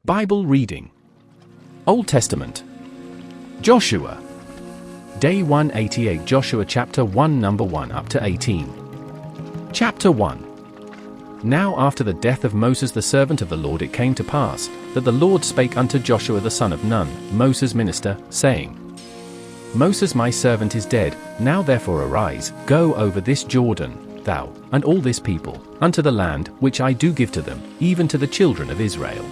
Bible reading. Old Testament. Joshua. Day 188. Joshua chapter 1 number 1 up to 18. Chapter 1. Now after the death of Moses the servant of the Lord it came to pass, that the Lord spake unto Joshua the son of Nun, Moses' minister, saying, Moses my servant is dead, now therefore arise, go over this Jordan, thou, and all this people, unto the land which I do give to them, even to the children of Israel.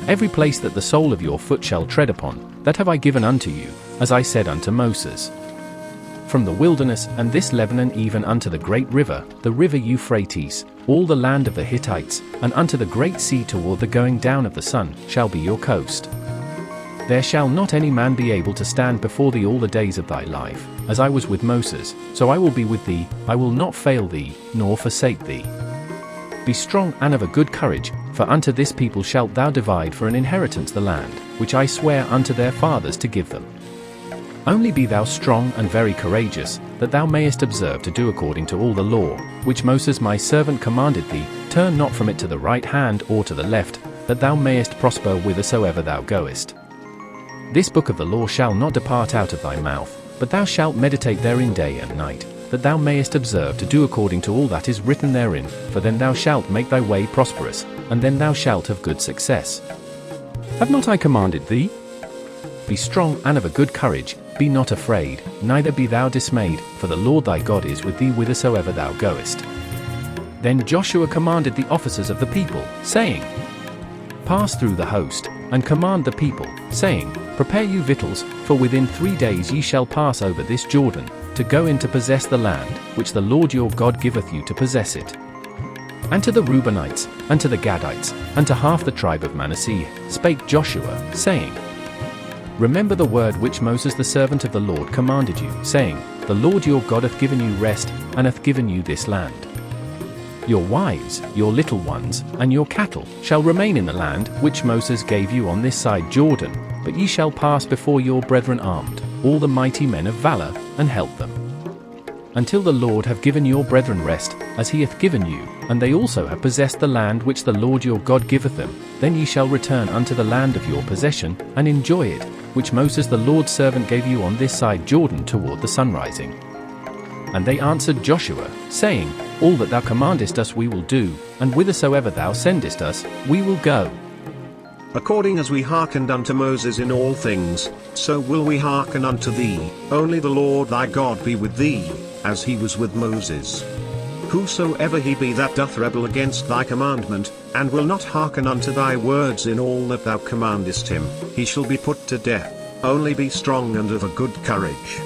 Every place that the sole of your foot shall tread upon, that have I given unto you, as I said unto Moses. From the wilderness and this Lebanon even unto the great river, the river Euphrates, all the land of the Hittites, and unto the great sea toward the going down of the sun, shall be your coast. There shall not any man be able to stand before thee all the days of thy life, as I was with Moses, so I will be with thee, I will not fail thee, nor forsake thee. Be strong and of a good courage, for unto this people shalt thou divide for an inheritance the land, which I swear unto their fathers to give them. Only be thou strong and very courageous, that thou mayest observe to do according to all the law, which Moses my servant commanded thee, turn not from it to the right hand or to the left, that thou mayest prosper whithersoever thou goest. This book of the law shall not depart out of thy mouth, but thou shalt meditate therein day and night, that thou mayest observe to do according to all that is written therein, for then thou shalt make thy way prosperous, and then thou shalt have good success. Have not I commanded thee? Be strong and of a good courage, be not afraid, neither be thou dismayed, for the Lord thy God is with thee whithersoever thou goest. Then Joshua commanded the officers of the people, saying, Pass through the host, and command the people, saying, Prepare you victuals, for within 3 days ye shall pass over this Jordan, to go in to possess the land, which the Lord your God giveth you to possess it. And to the Reubenites, and to the Gadites, and to half the tribe of Manasseh, spake Joshua, saying, Remember the word which Moses the servant of the Lord commanded you, saying, The Lord your God hath given you rest, and hath given you this land. Your wives, your little ones, and your cattle shall remain in the land which Moses gave you on this side Jordan, but ye shall pass before your brethren armed, all the mighty men of valor, and help them. Until the Lord have given your brethren rest, as he hath given you, and they also have possessed the land which the Lord your God giveth them, then ye shall return unto the land of your possession, and enjoy it, which Moses the Lord's servant gave you on this side Jordan toward the sunrising. And they answered Joshua, saying, All that thou commandest us we will do, and whithersoever thou sendest us, we will go. According as we hearkened unto Moses in all things, so will we hearken unto thee, only the Lord thy God be with thee, as he was with Moses. Whosoever he be that doth rebel against thy commandment, and will not hearken unto thy words in all that thou commandest him, he shall be put to death. Only be strong and of a good courage.